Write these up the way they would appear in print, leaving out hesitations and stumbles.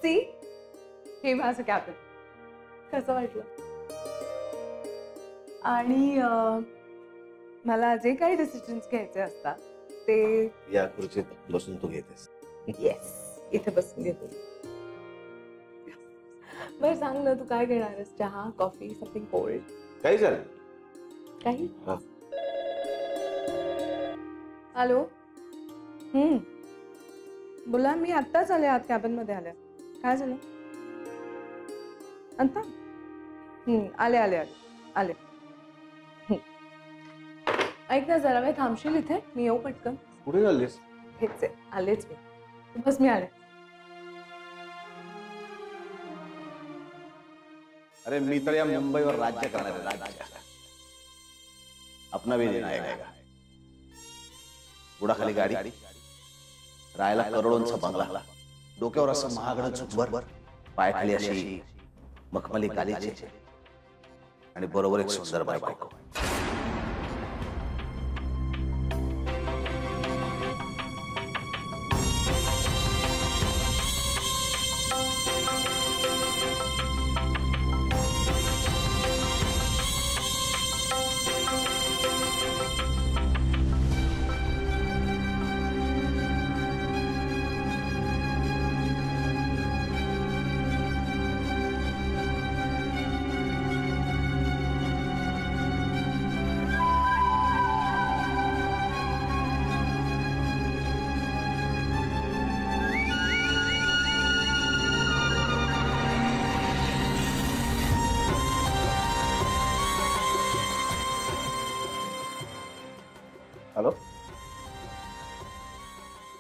C हे माझं cabin कसं वाटलं? आणि मला जे काही डिसिजन्स घ्यायचे असतात ते या खुर्चीत बसून तू घेतेस. येस, इथे बसून घेते. बरं सांग ना, तू काय घेणारस? चहा, कॉफी, समथिंग कोल्ड? काही झालं? काही? हॅलो. बोला, मी आत्ताच आले, आत कॅबिन मध्ये आले. काय झालं? आता आले आले आले आले. ऐक ना जरा वेळ थांबशील इथे? मी येऊ पटकन. कुठे चाललीस? हेच आहे, आलेच मी. बस मी आले. अरे मी तर या मुंबईवर राज्य करणार आहे. राज्य अपना भी दिन आएगा. बुडाखाली गाडी, राहायला करोडोंचा बंगला, डोक्यावर असं महागडं झुंबर, पायाखाली अशी मखमली गालीचे आणि बरोबर एक सुंदर बायको. हॅलो,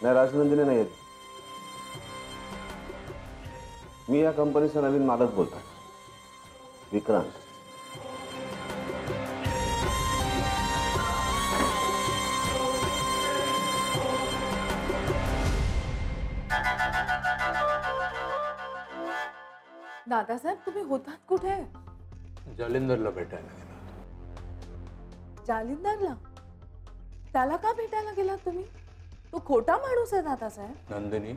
नाही राजनंदिनी नाही येत. मी या कंपनीचा नवीन मालक बोलतोय, विक्रांत. दादासाहेब, तुम्ही होतात कुठे? जालिंदरला भेटायला गेला. जालिंदरला? त्याला का भेटायला गेलात तुम्ही? तो खोटा माणूस आहे दादासाहेब. नंदिनी,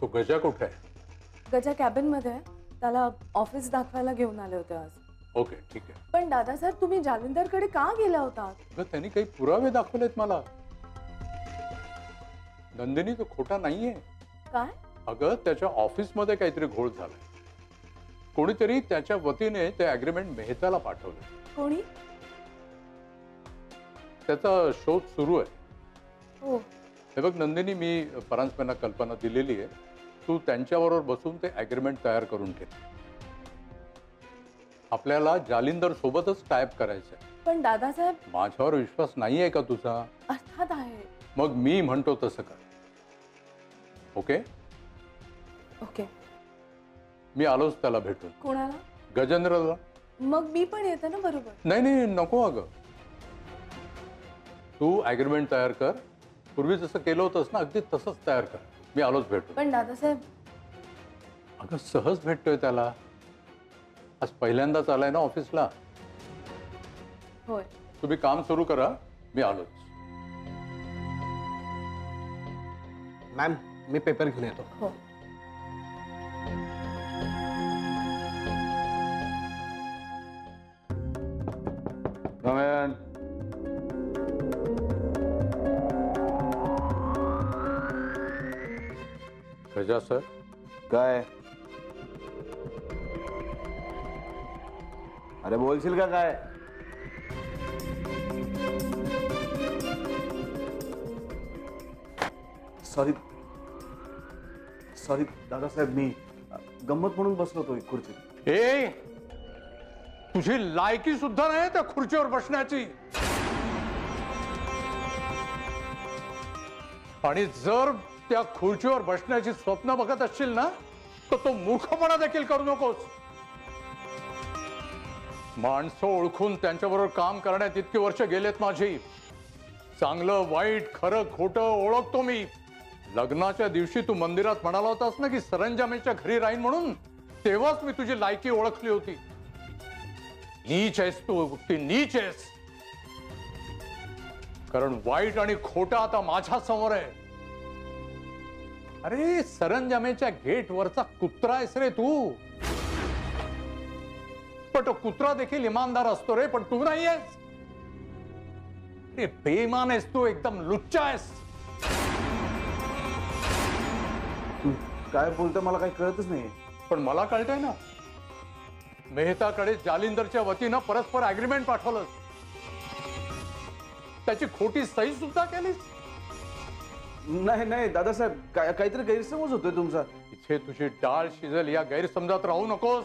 तो गजा कुठे आहे? गजा कॅबिन मध्ये आहे. त्याला ऑफिस दाखवायला घेऊन आले होते आज. ओके, ठीक आहे. पण दादासाहेब, तुम्ही जालिंदरकडे का गेला होता? त्यांनी काही पुरावे दाखवलेत मला. नंदिनी, तो खोटा नाहीये. काय? अगं, त्याच्या ऑफिस मध्ये काहीतरी घोळ झालाय. कोणीतरी त्याच्या वतीने ते अग्रीमेंट मेहताला पाठवलं. कोणी? त्याचा शोध सुरू आहे. हो. हे बघ नंदिनी, मी परांजपेंना कल्पना दिलेली आहे. तू त्यांच्याबरोबर बसून ते अग्रीमेंट तयार करून घे. आपल्याला जालिंदर सोबतच टाइप करायचं आहे. पण दादासाहेब, माझ्यावर विश्वास नाही आहे का तुझा? अर्थात आहे. मग मी म्हणतो तसं कर. Okay okay. मी आलोच त्याला भेटून. कोणाला? गजेंद्रला. मग मी पण येते ना बरोबर? नाही नाही, नको. अगं, तू अग्रीमेंट तयार कर. पूर्वी जसं केलं होतंस ना, अगदी तसंच तयार कर. मी आलोच भेटून. पण दादासाहेब, अगं सहज भेटतोय त्याला. आज पहिल्यांदाच आलाय ना ऑफिसला. होय. तुम्ही काम सुरू करा, मी आलोच. मॅम, मी पेपर घेऊन येतो. हो. गजा सर. काय? अरे बोलशील का काय? सॉरी सॉरी दादासाहेब, मी गंमत म्हणून बसलो होतो खुर्चीत. ए, तुझी लायकी सुद्धा नाही त्या खुर्चीवर बसण्याची. आणि जर त्या खुर्चीवर बसण्याची स्वप्न बघत असशील ना, तर तो मूर्खपणा देखील करू नकोस. माणसं ओळखून त्यांच्याबरोबर काम करण्यात इतकी वर्ष गेलेत माझी. चांगलं वाईट, खरं खोटं ओळखतो मी. लग्नाच्या दिवशी तू मंदिरात म्हणाला होतास ना की सरंजामेच्या घरी राहीन म्हणून, तेव्हाच मी तुझी लायकी ओळखली होती. नीच आहेस तू, ती नीच आहेस. कारण वाईट आणि खोटा आता माझ्या समोर आहे. अरे सरंजामेच्या गेट वरचा कुत्रा आहेस रे तू. पण तो कुत्रा देखील इमानदार असतो रे, पण तू नाही आहेस. अरे बेईमान आहेस तू, एकदम लुच्चा आहेस. तू काय बोलतोय मला काही कळतच नाही. पण मला कळतंय ना. मेहताकडे जालिंदरच्या वतीनं परस्पर अग्रीमेंट पाठवलं, त्याची खोटी सही सुद्धा केलीस. नाही नाही दादासाहेब, काहीतरी गैरसमज होतोय तुमचा. इथे तुझी डाळ शिजेल या गैरसमजात राहू नकोस.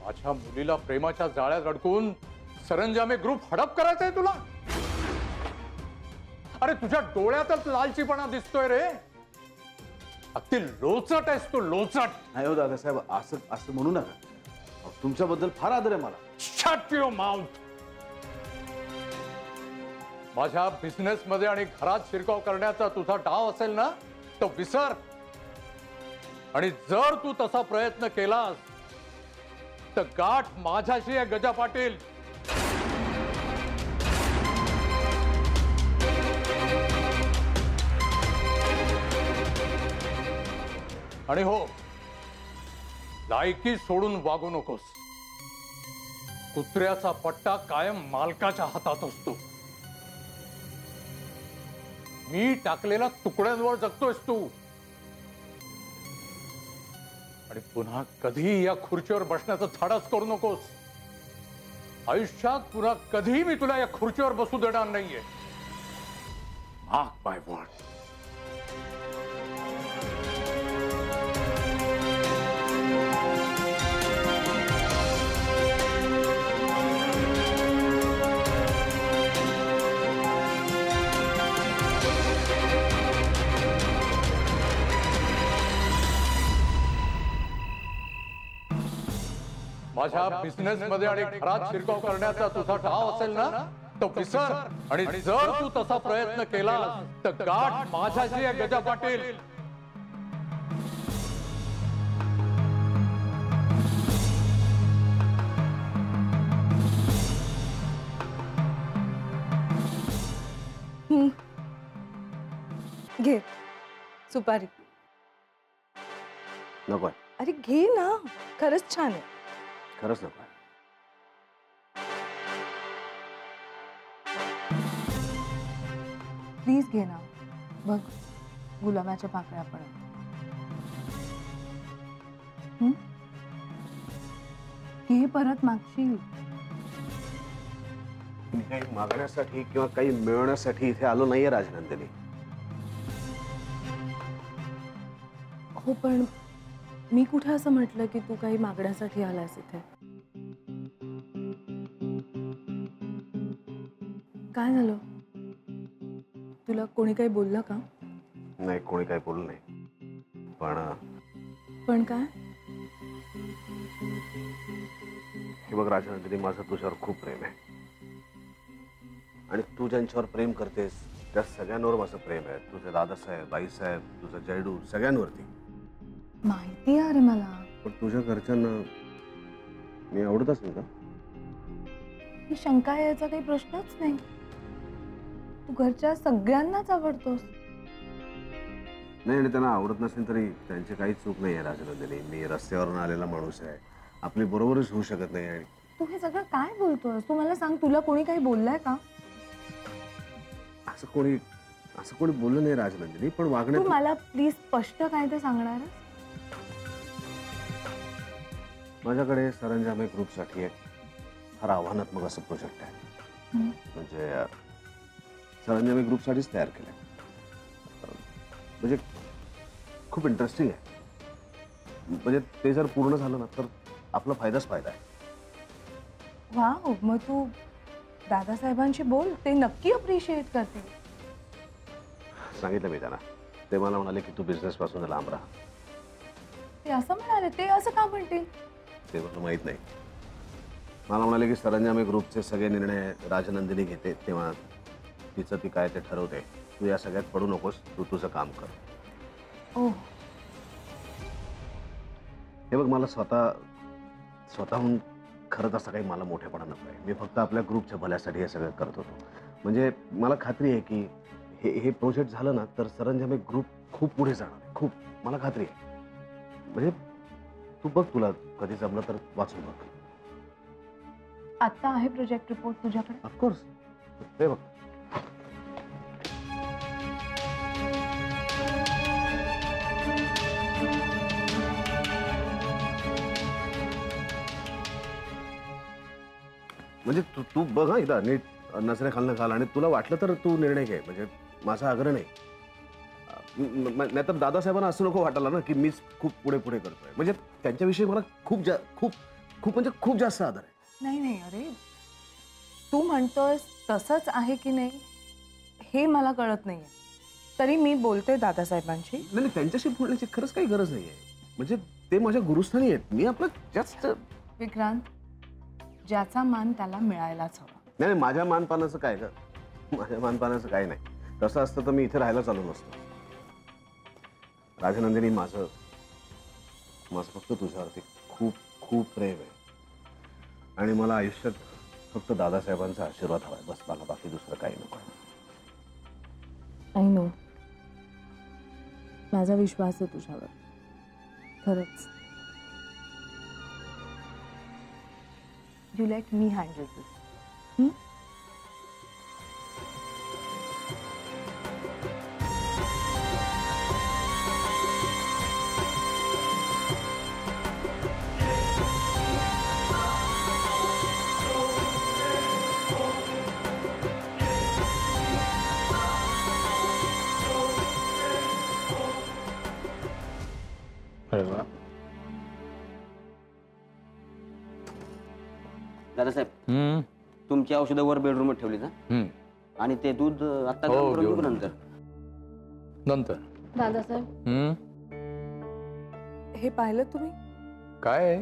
माझ्या मुलीला प्रेमाच्या जाळ्यात अडकून सरंजामे ग्रुप हडप करायचा आहे तुला. अरे तुझ्या डोळ्यातच लालचीपणा दिसतोय रे. अगदी लोचट आहेस तू, लोचट. नाही हो दादासाहेब, असं असं म्हणू नका. अहो, तुमच्याबद्दल फार आदर आहे मला. Shut your mouth. माझ्या बिझनेस मध्ये आणि घरात शिरकाव करण्याचा तुझा डाव असेल ना, तो विसर. आणि जर तू तसा प्रयत्न केलास तर गाठ माझ्याशी आहे गजा पाटील. आणि हो, लायकी सोडून वागू नकोस. कुत्र्याचा पट्टा कायम मालकाच्या हातात असतो. मी टाकलेल्या तुकड्यांवर जगतोयस तू. आणि पुन्हा कधी या खुर्चीवर बसण्याचं धाडस करू नकोस. आयुष्यात पुन्हा कधी मी तुला या खुर्चीवर बसू देणार नाहीये. मार्क माय वर्ड. माझ्या बिझनेस मध्ये आणि घरात शिरकाव करण्याचा तुझा डाव असेल ना, तो विसर. आणि जर तू तसा प्रयत्न केला तर गाठ माझ्याशी आहे गजा पाटील. घे सुपारी. नकोय, अरे घे ना, खरंच छान आहे. खरंच नकोय. प्लीज घे ना. बघ, गुलाबाच्या पाकळ्या पण आहेत. घे, परत मागशील. मी काही मागण्यासाठी किंवा काही मिळवण्यासाठी इथे आलो नाहीये राजनंदिनी. हो, पण मी कुठे असं म्हटलं की तू काही मागण्यासाठी आलास इथे. काय झालं? तुला कोणी काही बोललं का? नाही, कोणी काही बोललं नाही. पण काय? हे बघ राजनंदिनी, माझं तुझ्यावर खूप प्रेम आहे. आणि तू ज्यांच्यावर प्रेम करतेस त्या सगळ्यांवर माझं प्रेम आहे. तुझे दादासाहेब, बाईसाहेब, तुझं जयडू, सगळ्यांवरती. माहिती आहे रे मला. पण तुझ्या घरच्यांना मी आवडत असेल का? ही शंका यायचा काही प्रश्नच नाही. तू घरच्या सगळ्यांनाच आवडतोस. नाही, आणि त्यांना आवडत नसेल तरी त्यांची काही चूक नाही आहे राजनंदिनी. मी रस्त्यावरून आलेला माणूस आहे. आपली बरोबरच होऊ शकत नाही. आणि तू हे सगळं काय बोलतोस? तू मला सांग, तुला कोणी काही बोललंय का? असं कोणी बोललं नाही राजनंदिनी. पण तू वागण्यात मला प्लीज स्पष्ट काय ते सांगणार? माझ्याकडे सरंजामे ग्रुपसाठी एक फार आव्हानात्मक असं प्रोजेक्ट आहे. म्हणजे सरंजामे ग्रुपसाठीच तयार केलंय. म्हणजे खूप इंटरेस्टिंग आहे. म्हणजे ते जर पूर्ण झालं ना तर आपला फायदाच फायदा आहे. वाव, मग तू दादासाहेबांशी बोल, ते नक्की अप्रिशिएट करतील. सांगितलं मी त्यांना. ते मला म्हणाले की तू बिझनेस पासून लांब राहा. ते असं म्हणाले? ते असं का म्हणतील? ते मला माहीत नाही. मला म्हणाले की सरंजामे ग्रुपचे सगळे निर्णय राजनंदिनी घेते, तेव्हा तिचं ती काय ते ठरवते. तू या सगळ्यात पडू नकोस, तू तुझं काम कर. ओह, हे बघ, मला स्वतःहून खरंच असं काही मला मोठेपणा नको आहे. मी फक्त आपल्या ग्रुपच्या भल्यासाठी हे सगळं करत होतो. म्हणजे मला खात्री आहे की हे प्रोजेक्ट झालं ना तर सरंजामे ग्रुप खूप पुढे जाणार आहे, खूप. मला खात्री आहे. म्हणजे तू बघ, तुला कधी जमलं तर वाचून बघ. आता आहे प्रोजेक्ट रिपोर्ट तुझ्याकडे? ऑफकोर्स. ते बघ. म्हणजे तू बघ हा, एकदा नीट नजरे खालनं घाल आणि तुला वाटलं तर तू निर्णय घे. म्हणजे माझा आग्रह नाही. नाहीतर दादासाहेबांना असं नको वाटायला ना की मीच खूप पुढे पुढे करतोय. म्हणजे त्यांच्याविषयी मला खूप म्हणजे खूप जास्त आदर आहे. नाही नाही, अरे तू म्हणतोस तसंच आहे की नाही हे मला कळत नाहीये. तरी मी बोलते दादासाहेबांशी. नाही, त्यांच्याशी बोलण्याची खरंच काही गरज नाहीये. म्हणजे ते माझ्या गुरुस्थानी आहेत. मी आपलं जास्त. विक्रांत, ज्याचा मान त्याला मिळायलाच हवा. नाही, माझ्या मानपानाचं काय ग? माझ्या मानपानाचं काय नाही. तसं असतं तर मी इथे राहायला चालू नसतो. राजनंदिनी, माझं फक्त तुझ्यावरती खूप खूप प्रेम आहे आणि मला आयुष्यात फक्त दादासाहेबांचा आशीर्वाद हवाय. बस, मला बाकी दुसरं काही नको. आय नो, माझा विश्वास आहे तुझ्यावर, खरंच. यू लेट मी हँडल दिस. दादासाहेब, तुमची औषधं वर बेडरूम ठेवली ना? आणि ते दूध आता गरम करून देऊ नंतर? नंतर. दादासाहेब, हे पाहिलं तुम्ही? काय?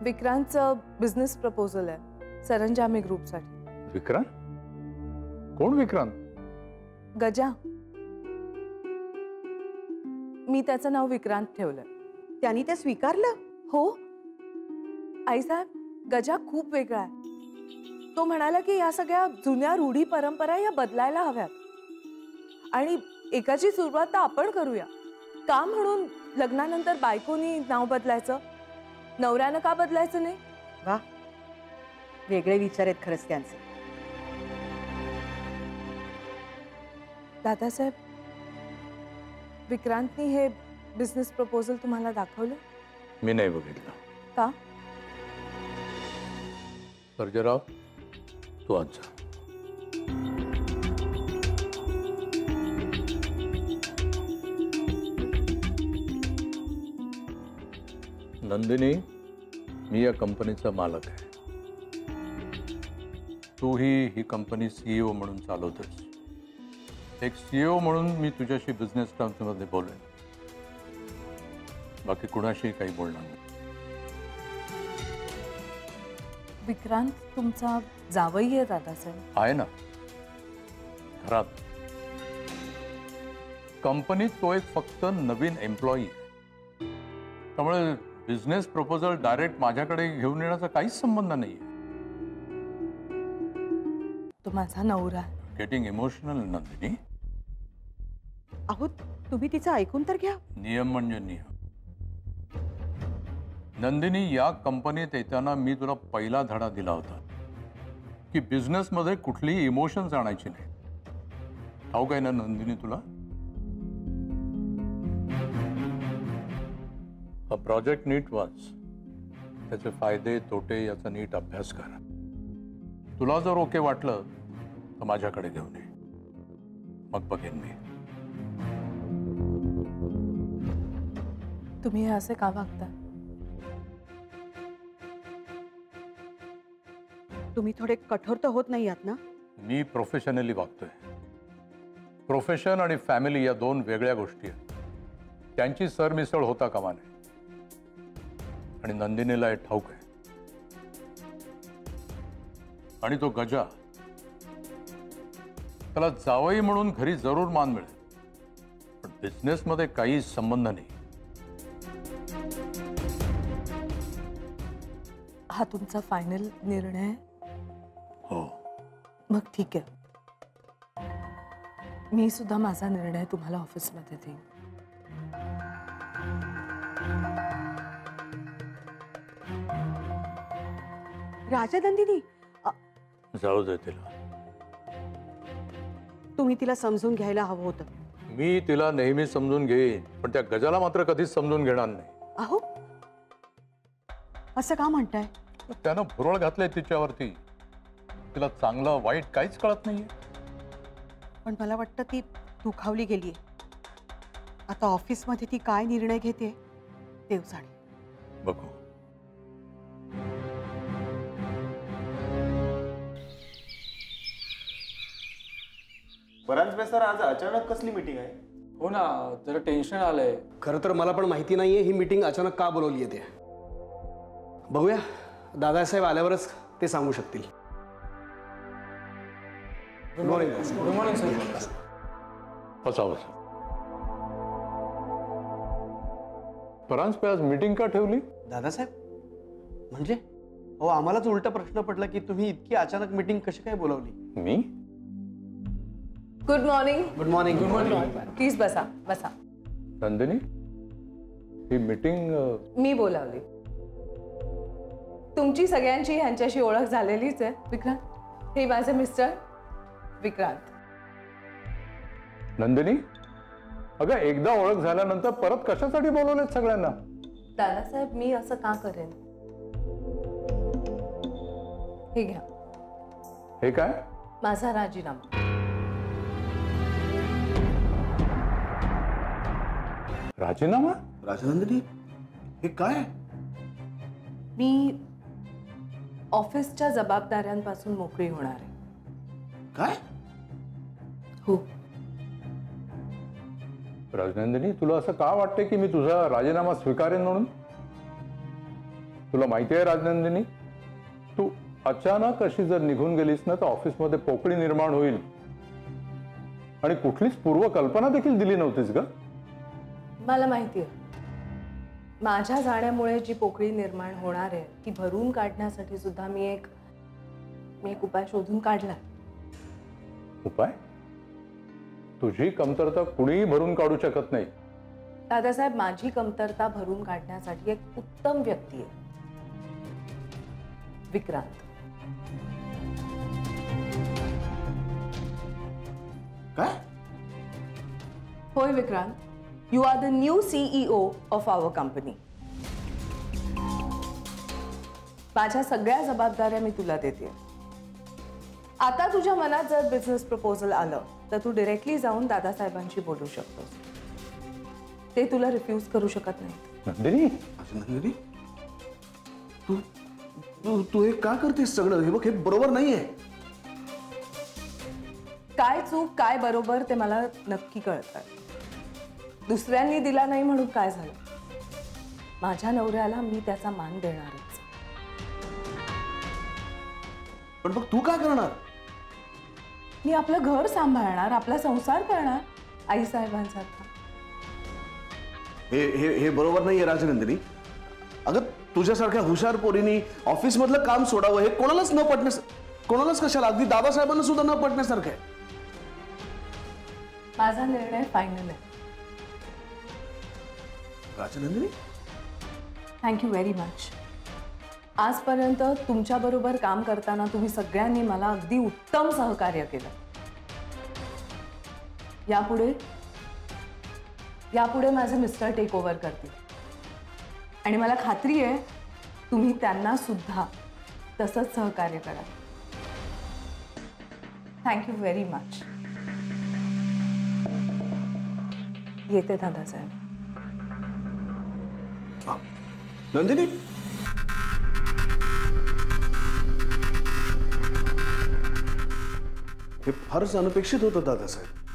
विक्रांतचं बिझनेस प्रपोजल आहे सरंजामी ग्रुपसाठी. विक्रांत? कोण विक्रांत? गजा. मी त्याचं नाव विक्रांत ठेवलंय. त्यांनी ते स्वीकारलं? हो आईसाहेब, गजा खूप वेगळा आहे. तो म्हणाला की या सगळ्या जुन्या रूढी परंपरा या बदलायला हव्यात आणि एकाची सुरुवात तर आपण करूया. का म्हणून लग्नानंतर बायकोनी नाव बदलायचं, नवऱ्यानं का बदलायचं नाही? वा, वेगळे विचार आहेत खरंच त्यांचे. दादासाहेब, विक्रांतनी हे बिझनेस प्रपोजल तुम्हाला दाखवलं? मी नाही बघितलं. का? सर्जेराव, तू आज जा. नंदिनी, मी या कंपनीचा मालक आहे. तूही ही कंपनी CEO म्हणून चालवतोस. एक CEO म्हणून मी तुझ्याशी बिझनेस टर्म्समध्ये बोलेन, बाकी कुणाशी काही बोलणार नाही. विक्रांत तुमचा जावई आहे दादासाहेब. आहे ना, घरात. कंपनीत तो एक फक्त नवीन एम्प्लॉई आहे. त्यामुळे बिझनेस प्रपोजल डायरेक्ट माझ्याकडे घेऊन येण्याचा काहीच संबंध नाहीये. तो माझा नवरा. Getting emotional Nandini. अहो, तुम्ही तिचं ऐकून तर घ्या. नियम म्हणजे नियम. नंदिनी, या कंपनीत येताना मी तुला पहिला धडा दिला होता की बिझनेसमध्ये कुठलीही इमोशन्स आणायची नाही. ठाऊक आहे ना नंदिनी तुला? हा प्रोजेक्ट नीट वाच, त्याचे फायदे तोटे याचा नीट अभ्यास कर. तुला जर ओके वाटलं तर माझ्याकडे घेऊन ये, मग बघेन मी. तुम्ही हे असे का वागता? तुम्ही थोडे कठोर तर होत नाही आहात ना? मी प्रोफेशनली वागतोय. प्रोफेशन आणि फॅमिली या दोन वेगळ्या गोष्टी आहेत. त्यांची सरमिसळ होता कामा नये. आणि नंदिनीला हे ठाऊक आहे. आणि तो गजा, त्याला जावई म्हणून घरी जरूर मान मिळेल, पण बिझनेसमध्ये काही संबंध नाही. हा तुमचा फायनल निर्णय आहे? हो. मग ठीक आहे. मी सुद्धा माझा निर्णय तुम्हाला ऑफिसमध्ये देईन. राजनंदिनी, जाऊ दे तिला. तुम्ही तिला समजून घ्यायला हवं होतं. मी तिला नेहमी समजून घेईन, पण त्या गजाला मात्र कधीच समजून घेणार नाही. अहो, असं का म्हणताय? त्यानं भुरळ घातलंय तिच्यावरती. तिला चांगलं वाईट काहीच कळत नाहीये. पण मला वाटतं ती दुखावली गेलीये. आता ऑफिसमध्ये ती काय निर्णय घेते देव जाणे. बघू. बराच सर आज अचानक कसली मीटिंग आहे? हो ना, जरा टेन्शन आलंय. खरं तर मला पण माहिती नाहीये ही मीटिंग अचानक का बोलवली आहे ते. बघूया, दादासाहेब आल्यावरच ते सांगू शकतील. Good morning. Good morning sir. बसा बसा. परांजपे आज मीटिंग का ठेवली? दादासाहेब म्हणजे? हो, आम्हालाच उलटा प्रश्न पडला की तुम्ही इतकी अचानक मीटिंग कशी काय बोलावली? मी? Good morning. Good morning. Good morning. Please बसा बसा. नंदिनी, ही मीटिंग मी बोलावली. तुमची सगळ्यांची ह्यांच्याशी ओळख झालेलीच आहे. विक्रांत, हे माझे मिस्टर विक्रांत. नंदिनी, अगं एकदा ओळख झाल्यानंतर परत कशासाठी बोलवलेत सगळ्यांना? दादासाहेब, मी असं का करेन? हे घ्या, हे काय? माझा राजीनामा. राजीनामा? राजनंदिनी, हे काय? मी ऑफिसच्या जबाबदाऱ्यांपासून मोकळी होणार आहे. काय? हो. राजनंदिनी, तुला असं का वाटतंय की मी तुझा राजीनामा स्वीकारेन म्हणून? तुला माहिती आहे राजनंदिनी, तू अचानक अशी जर निघून गेलीस ना तर ऑफिसमध्ये पोकळी निर्माण होईल. आणि कुठलीच पूर्वकल्पना देखील दिली नव्हतीस ग. मला माहिती आहे, माझ्या जाण्यामुळे जी पोकळी निर्माण होणार आहे ती भरून काढण्यासाठी सुद्धा मी एक उपाय शोधून काढला. उपाय? तुझी कमतरता कुणीही भरून काढू शकत नाही. दादासाहेब, माझी कमतरता भरून काढण्यासाठी एक उत्तम व्यक्ती आहे, विक्रांत. काय? होय Vikrant, you are the new CEO of our company. माझ्या सगळ्या जबाबदाऱ्या मी तुला देते. आता तुझ्या मनात जर बिझनेस प्रपोजल आलं तर तू डायरेक्टली जाऊन दादासाहेबांशी बोलू शकतोस. ते तुला रिफ्यूज करू शकत नाही. नंदिनी, राजनंदिनी, तू तू तू हे का करतेस सगळं? हे बघ, हे बरोबर नाहीये. काय चूक काय बरोबर ते मला नक्की कळतं. दुसऱ्यांनी दिला नाही म्हणून काय झालं? माझ्या नवऱ्याला मी त्याचा मान देणारच. पण मग तू काय करणार? मी आपलं घर सांभाळणार, आपला संसार करणार आईसाहेबांसारखा. हे हे हे बरोबर नाहीये राजनंदिनी. अगं, तुझ्यासारख्या हुशार पोरीनी ऑफिस मधलं काम सोडावं हे कोणालाच न पटण्यास, कोणालाच कशाला, अगदी दादासाहेबांना सुद्धा न पटण्यासारखं आहे. माझा निर्णय फायनल आहे. Rajnandini, thank you very much. आजपर्यंत तुमच्याबरोबर काम करताना तुम्ही सगळ्यांनी मला अगदी उत्तम सहकार्य केलं. यापुढे माझे मिस्टर टेक ओव्हर करतील आणि मला खात्री आहे तुम्ही त्यांना सुद्धा तसंच सहकार्य करा. Thank you very much. येते दादासाहेब. नंदिनी, हे फारच अनपेक्षित होतं दादासाहेब.